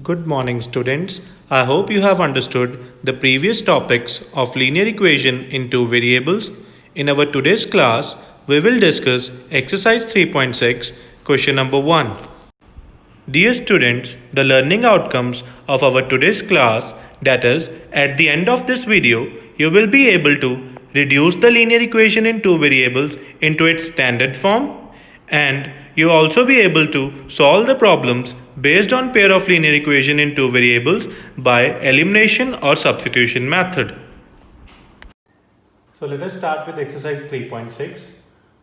Good morning, students. I hope you have understood the previous topics of linear equation in two variables. In our today's class, we will discuss exercise 3.6, question number 1. Dear students, the learning outcomes of our today's class, that is, at the end of this video, you will be able to reduce the linear equation in two variables into its standard form, and you also be able to solve the problems based on pair of linear equation in two variables by elimination or substitution method. So let us start with exercise 3.6.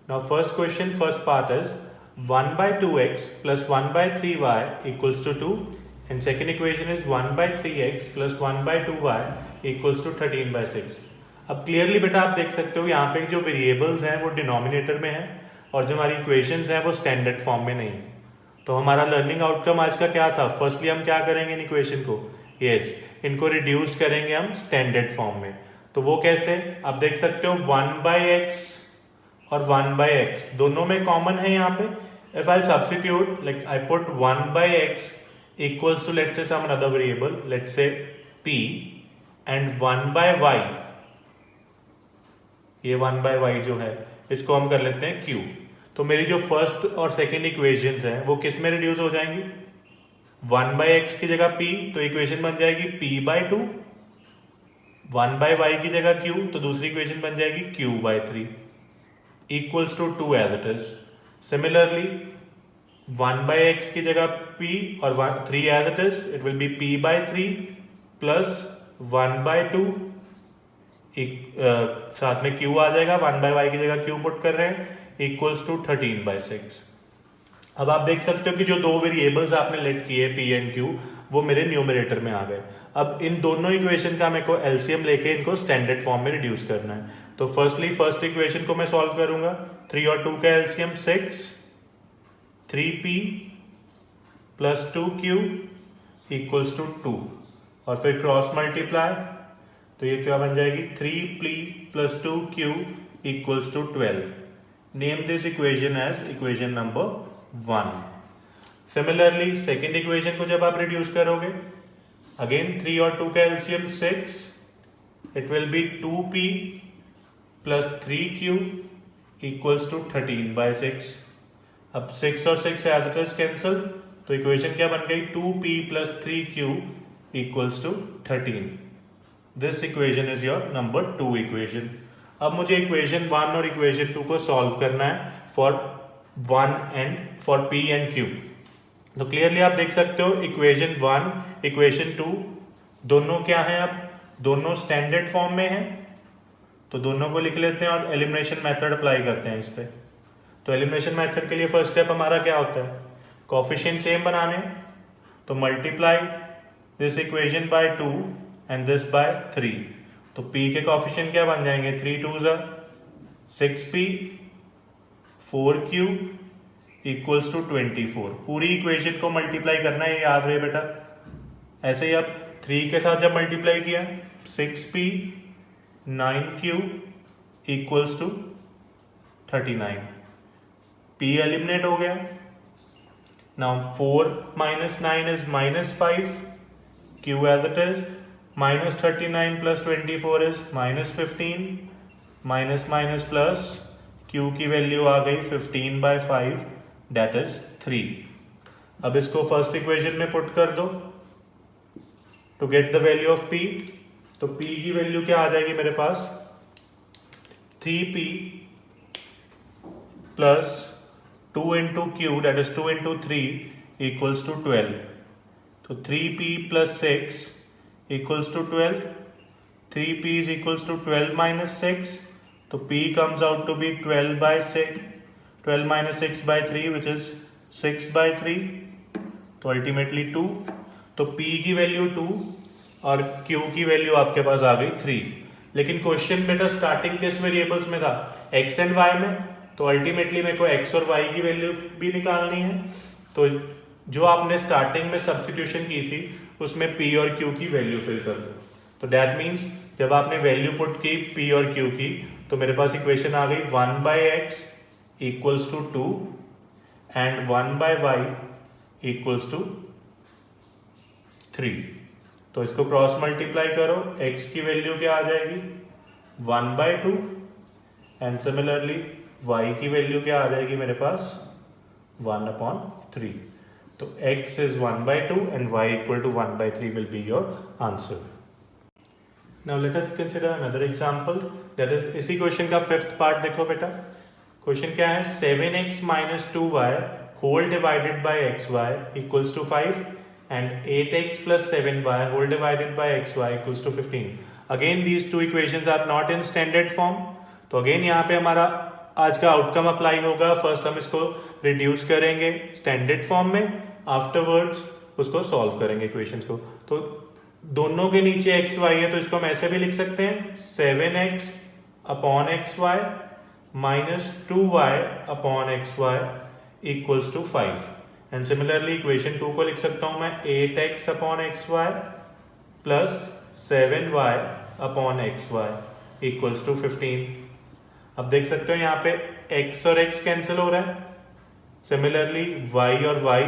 Now first question, first part is 1 by 2x plus 1 by 3y equals to 2, and second equation is 1 by 3x plus 1 by 2y equals to 13 by 6. अब clearly बेटा आप देख सकते हो यहाँ पे जो variables हैं वो डिनोमिनेटर में हैं और जो हमारी इक्वेशंस हैं वो स्टैंडर्ड फॉर्म में नहीं। तो हमारा लर्निंग आउटकम आज का क्या था? फर्स्टली हम क्या करेंगे इन इक्वेशन को? यस, इनको रिड्यूस करेंगे हम स्टैंडर्ड फॉर्म में। तो वो कैसे? आप देख सकते हो 1 बाई एक्स और 1 बाई एक्स दोनों में कॉमन है यहाँ पे। If I substitute like I put 1 by x equals to let's say some another variable, let's say p, and 1 by y, ये 1 बाय y जो है इसको हम कर लेते हैं q। तो मेरी जो फर्स्ट और सेकेंड इक्वेशंस हैं वो किस में रिड्यूस हो जाएंगी? 1 बाई एक्स की जगह p, तो इक्वेशन बन जाएगी p बाई 2। 1 बाई वाई की जगह q, तो दूसरी इक्वेशन बन जाएगी q by 3 equals to 2 as it is. Similarly 1 by x की जगह p और 3 as it is, it will be p by 3 plus 1 by 2 साथ में q आ जाएगा। 1 बाई वाई की जगह q पुट कर रहे हैं इक्वल्स टू 13 बाई 6। अब आप देख सकते हो कि जो दो वेरिएबल्स आपने लेट किए p एंड q वो मेरे न्यूमरेटर में आ गए। अब इन दोनों इक्वेशन का मेरे को एलसीएम लेके इनको स्टैंडर्ड फॉर्म में रिड्यूस करना है। तो फर्स्टली फर्स्ट इक्वेशन को मैं सॉल्व करूंगा। 3 और 2 का LCM 6, 3p plus 2q equals to 2, और फिर क्रॉस मल्टीप्लाई, तो ये क्या बन जाएगी? 3p plus 2q equals to 12। Name this equation as equation number 1। Similarly second equation को जब आप रिड्यूस करोगे, अगेन 3 और 2 का LCM 6, it will be 2p plus 3q equals to 13 by 6। अब 6 और 6 एज इट इज कैंसल, तो इक्वेशन क्या बन गई? 2p plus 3q equals to 13। This equation is your number 2 equation. अब मुझे इक्वेशन 1 और इक्वेशन 2 को सॉल्व करना है for 1 and for p and q। तो क्लियरली आप देख सकते हो इक्वेशन 1 इक्वेशन 2 दोनों क्या है? अब दोनों स्टैंडर्ड फॉर्म में है, तो दोनों को लिख लेते हैं और एलिमिनेशन मेथड अप्लाई करते हैं इस पे। तो एलिमिनेशन मेथड के लिए फर्स्ट स्टेप हमारा क्या होता है? कोफिशिएंट सेम बनाने, तो multiply this equation by 2 and this by 3। तो p के कोफिशिएंट क्या बन जाएंगे? 3 2 6p, 4q इक्वल्स टू 24। पूरी इक्वेशन को मल्टीप्लाई करना है, याद रहे बेटा। ऐसे ही अब 3 के साथ जब मल्टीप्लाई किया 6p 9q equals to 39, p eliminate हो गया। Now 4 minus 9 is minus 5, q as it is, minus 39 plus 24 is minus 15, minus minus plus, q की वैल्यू आ गई 15 बाई 5 दैट इज 3। अब इसको फर्स्ट इक्वेशन में पुट कर दो to get the value of p। तो p की वैल्यू क्या आ जाएगी मेरे पास? 3p plus 2 into q that is 2 into 3 equals to 12। तो 3p plus 6 equals to 12, 3p is equals to 12 minus 6, तो p comes out to be 12 by 6, 12 minus 6 by 3 which is 6 by 3, तो ultimately 2। तो p की value 2 और q की value आपके पास आ गई 3। लेकिन क्वेश्चन बेटा स्टार्टिंग किस वेरिएबल्स में था? x एंड y में। तो अल्टीमेटली मेरे को x और y की वैल्यू भी निकालनी है। तो जो आपने स्टार्टिंग में सब्स्टिट्यूशन की थी उसमें p और q की वैल्यू फिल कर दो। तो दैट मीन्स जब आपने वैल्यू पुट की p और q की, तो मेरे पास इक्वेशन आ गई 1 by x equals to 2 and 1 by y equals to 3। तो इसको क्रॉस मल्टीप्लाई करो, x की वैल्यू क्या आ जाएगी 1/2 एंड सिमिलरली y की वैल्यू क्या आ जाएगी मेरे पास 1/3। तो x is 1/2 and y equal to 1/3 will be your answer. Now let us consider another example, that is इसी क्वेश्चन का फिफ्थ पार्ट देखो बेटा। क्वेश्चन क्या है 7x minus 2y whole divided by xy equals to 5 and 8x plus 7y whole divided by xy equals to 15. Again these two equations are not in standard form. तो again यहाँ पे हमारा आज का आउटकम अप्लाई होगा। First हम इसको reduce करेंगे स्टैंडर्ड फॉर्म में, आफ्टरवर्ड्स उसको सॉल्व करेंगे इक्वेशंस को। तो दोनों के नीचे एक्स वाई है तो इसको हम ऐसे भी लिख सकते हैं 7x upon x y minus 2y upon x y equals to 5 and similarly equation 2 को लिख सकता हूं मैं 8x upon x y plus 7y upon x y equals to 15। अब देख सकते हो यहाँ पे x और x कैंसिल हो रहा है, सिमिलरली y और y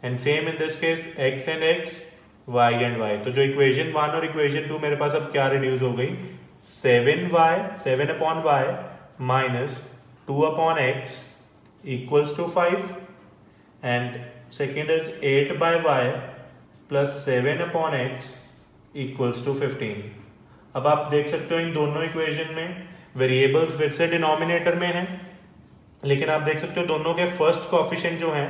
and same in this case x and x y and y। तो जो इक्वेशन 1 और इक्वेशन 2 मेरे पास अब क्या रिड्यूस हो गई 7 upon y minus 2 upon x equals to 5 and second is 8/y plus 7 upon x equals to 15। अब आप देख सकते हो इन दोनों इक्वेशन में वेरिएबल्स फिर से डिनोमिनेटर में हैं, लेकिन आप देख सकते हो दोनों के फर्स्ट कोएफिशिएंट जो हैं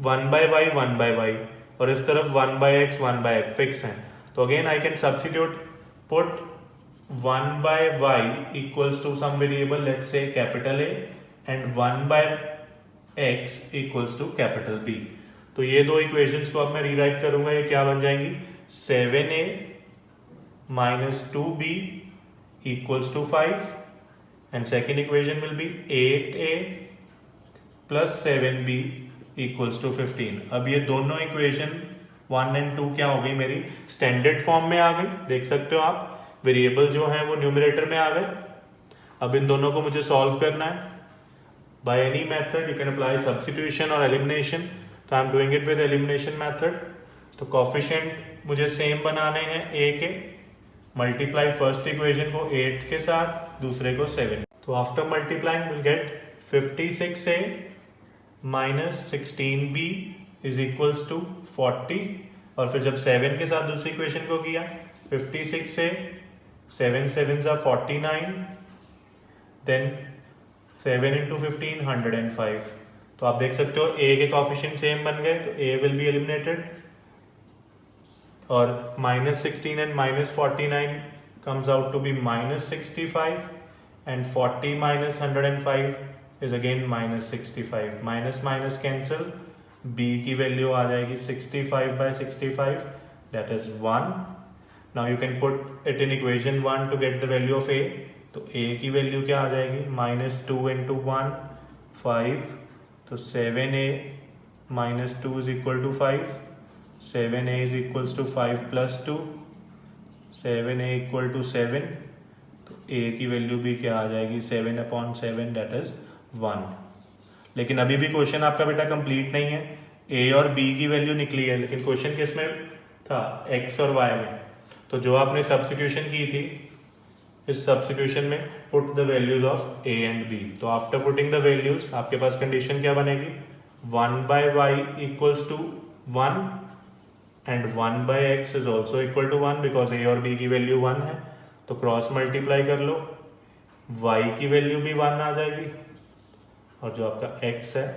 1/y और इस तरफ 1/x फिक्स हैं। तो again I can substitute put 1/y equals to some variable let's say capital A and 1/x equals to capital B। तो ये दो इक्वेशंस को अब मैं रीराइट करूंगा, ये क्या बन जाएंगी 7a minus 2b equals to 5 and second equation will be 8a plus 7b equals to 15। अब ये दोनों इक्वेशन 1 एंड 2 क्या हो गई मेरी स्टैंडर्ड फॉर्म में आ गई। देख सकते हो आप वेरिएबल जो है वो न्यूमरेटर में आ गए। अब इन दोनों को मुझे सॉल्व करना है by any method, you can apply substitution और एलिमिनेशन। तो I am doing it with elimination method. तो कोएफिशिएंट मुझे सेम बनाने हैं a के, मल्टीप्लाई फर्स्ट इक्वेशन को 8 के साथ, दूसरे को 7। तो after multiplying will get 56a minus 16b is equals to 40 और फिर जब 7 के साथ दूसरी इक्वेशन को किया 56a 7 7s are 49 then 7 into 15 105। तो आप देख सकते हो a के कोएफिशिएंट सेम बन गए तो a विल बी एलिमिनेटेड और -16 and -49 comes out to be -65 and 40 minus 105 is again -65। Minus minus cancel, b की वैल्यू आ जाएगी 65/65 that is 1। now you can put it in equation 1 to get the value of a। तो a की value क्या आ जाएगी -2 into 1 5। तो 7a minus 2 is equal to 5। 7a is equals to 5 plus 2, 7a equal to 7। तो a की value भी क्या आ जाएगी 7/7 that is 1। लेकिन अभी भी क्वेश्चन आपका बेटा कंप्लीट नहीं है, a और b की वैल्यू निकली है लेकिन क्वेश्चन किस में था x और y में। तो जो आपने सब्स्टिट्यूशन की थी इस सब्स्टिट्यूशन में put the values of a and b। तो आफ्टर पुटिंग द वैल्यूज आपके पास कंडीशन क्या बनेगी 1/y equals to 1 and 1/x is also equal to 1 because a और b की वैल्यू 1 है। तो क्रॉस मल्टीप्लाई कर लो, y की वैल्यू भी 1 आ जाएगी और जो आपका x है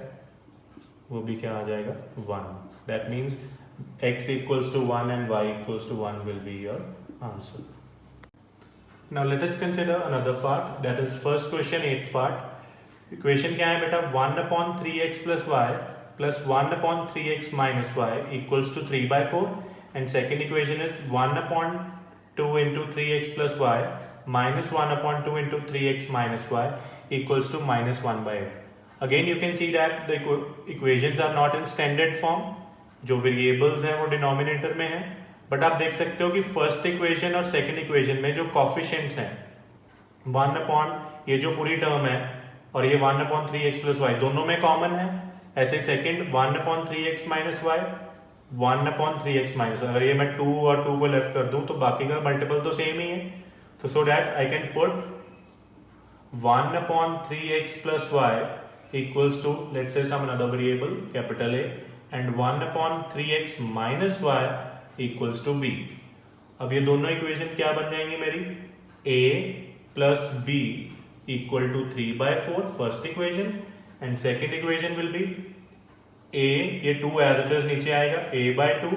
वो भी क्या आ जाएगा 1। That means x equals to 1 and y equals to 1 will be your answer. Now let us consider another part, that is first question 8th part. Equation क्या है बेटा 1/3x plus y plus 1/3x minus y equals to 3/4 and second equation is 1/2 into 3x plus y minus 1/2 into 3x minus y equals to -1/8। Again you can see that the equations are not in standard form। जो variables हैं वो denominator में हैं, but आप देख सकते हो कि फर्स्ट इक्वेशन और सेकंड इक्वेशन में जो कोएफिशिएंट्स हैं 1 ये जो पूरी टर्म है और ये 1/3x plus y दोनों में कॉमन है। ऐसे second 1/3x minus y 1/3x minus, अगर ये मैं 2 और 2 को लेफ्ट कर दूं तो बाकी का मल्टीपल तो सेम ही है, तो so that I can put 1/3x plus y equals to, let's say, some another variable capital A, and 1/3x minus y equals to b. अब ये दोनों इक्वेशन क्या बन जाएंगी मेरी? a plus b equal to 3/4 first equation, and second equation will B a, ये 2 as it is नीचे आएगा, a/2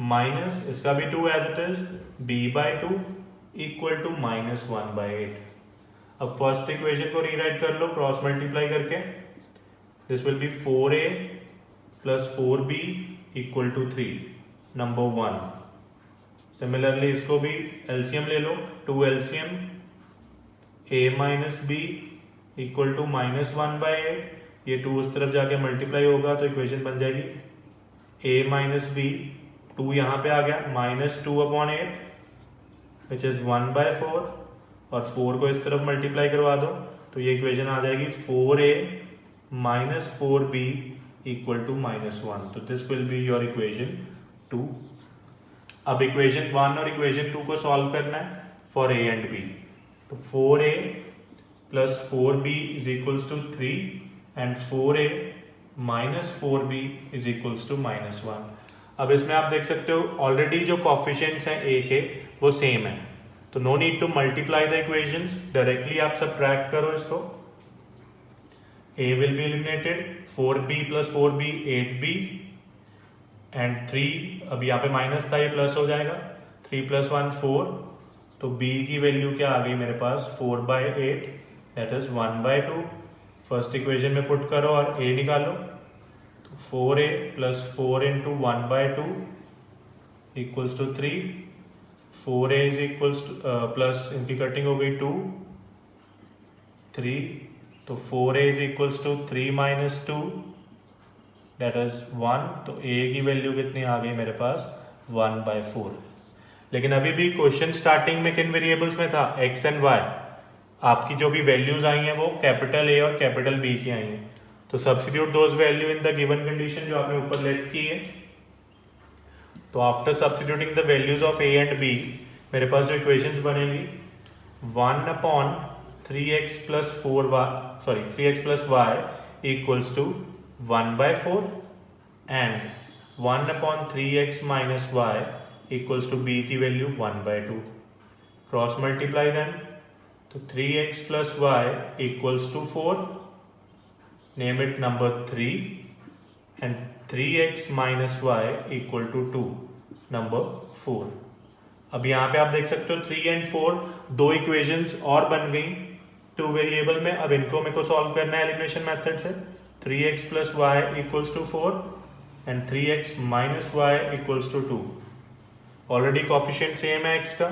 माइनस इसका भी 2 as it is b/2 equal to -1/8. अब फर्स्ट इक्वेशन को रीराइट कर लो क्रॉस मल्टीप्लाई करके, this will be 4a plus 4b equal to 3, number 1. Similarly इसको भी एलसीएम ले लो, 2 LCM a minus b equal to -1/8, ये 2 उस तरफ जाके मल्टीप्लाई होगा तो इक्वेशन बन जाएगी a माइनस b, 2 यहाँ पे आ गया, -2/8 विच इज 1/4, और 4 को इस तरफ मल्टीप्लाई करवा दो तो ये इक्वेशन आ जाएगी 4a minus 4b equal to -1. तो this will be your equation 2. अब इक्वेशन 1 और इक्वेशन 2 को सॉल्व करना है फॉर a एंड b. तो 4a plus 4b is equals to 3 and 4a minus 4b is equals to -1. अब इसमें आप देख सकते हो ऑलरेडी जो कोफिशिएंट्स हैं a के वो सेम है, तो no need to multiply the equations, directly आप सबट्रैक्ट करो इसको. a will be eliminated, 4b plus 4b 8b and 3, अब यहाँ पे माइनस था ये प्लस हो जाएगा, 3 + 1 4, तो b की वैल्यू क्या आ गई मेरे पास 4/8 दैट इज 1/2. फर्स्ट इक्वेशन में पुट करो और a निकालो, तो 4a प्लस 4 into 1/2 equals to 3. 4a is equals to plus इनकी कटिंग हो गई 2 3, तो 4a is equals to 3 minus 2 that is 1. तो a की वैल्यू कितनी आ गई मेरे पास 1/4. लेकिन अभी भी क्वेश्चन स्टार्टिंग में किन वेरिएबल्स में था, x एंड y. आपकी जो भी वैल्यूज आई हैं वो कैपिटल A और कैपिटल B की आई हैं, तो substitute those value in the given condition जो आपने ऊपर लेट की है. तो after substituting the values of a and b मेरे पास जो इक्वेशंस बनेंगी 1/3x plus 3x plus y equals to 1/4 and 1/3x minus y equals to b की वैल्यू 1/2. क्रॉस मल्टीप्लाई देन, तो 3x plus y equals to 4, name it number 3, and 3x minus y equal to 2, number 4. अब यहाँ पे आप देख सकते हो 3 and 4 दो इक्वेशंस और बन गई 2 वेरिएबल में. अब इनको मेरे को सॉल्व करना है एलिमिनेशन मेथड से. 3x plus y equals to 4 and 3x minus y equals to 2. Already coefficient same है x का,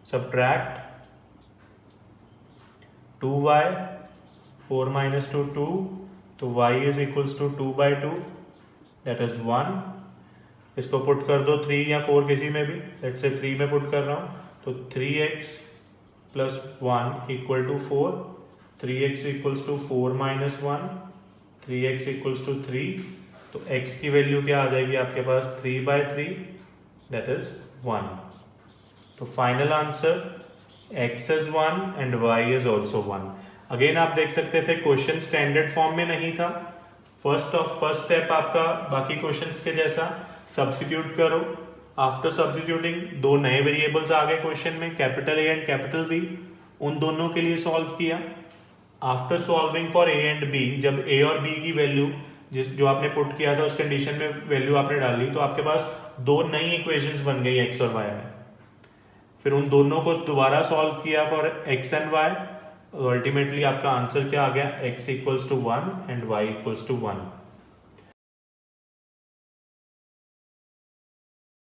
सबट्रैक्ट 2y, 4 माइनस 2 2, तो y is equals to 2/2 that is 1. इसको पुट कर दो 3 या 4 किसी में भी, लेट्स से 3 में पुट कर रहा हूँ, तो 3x plus 1 equal to 4, 3x equals to 4 minus 1, 3x equals to 3, तो x की वैल्यू क्या आ जाएगी आपके पास 3/3 दैट इज 1. तो final answer x is 1 and y is also 1. Again आप देख सकते थे क्वेश्चन स्टैंडर्ड फॉर्म में नहीं था. फर्स्ट स्टेप आपका बाकी क्वेश्चंस के जैसा, सब्स्टिट्यूट करो. आफ्टर सब्स्टिट्यूटिंग दो नए वेरिएबल्स आ गए क्वेश्चन में, capital A and capital B. उन दोनों के लिए सॉल्व किया. After solving for A and B, जब A और B की वैल्यू जो आपने पुट किया था उस कंडीशन में वैल्यू आपने डाली, तो आपके पास दो नई इक्वेशंस बन गई x और y में. फिर उन दोनों को दोबारा सॉल्व किया for x and y. Ultimately आपका आंसर क्या आ गया, x equals to 1 and y equals to 1.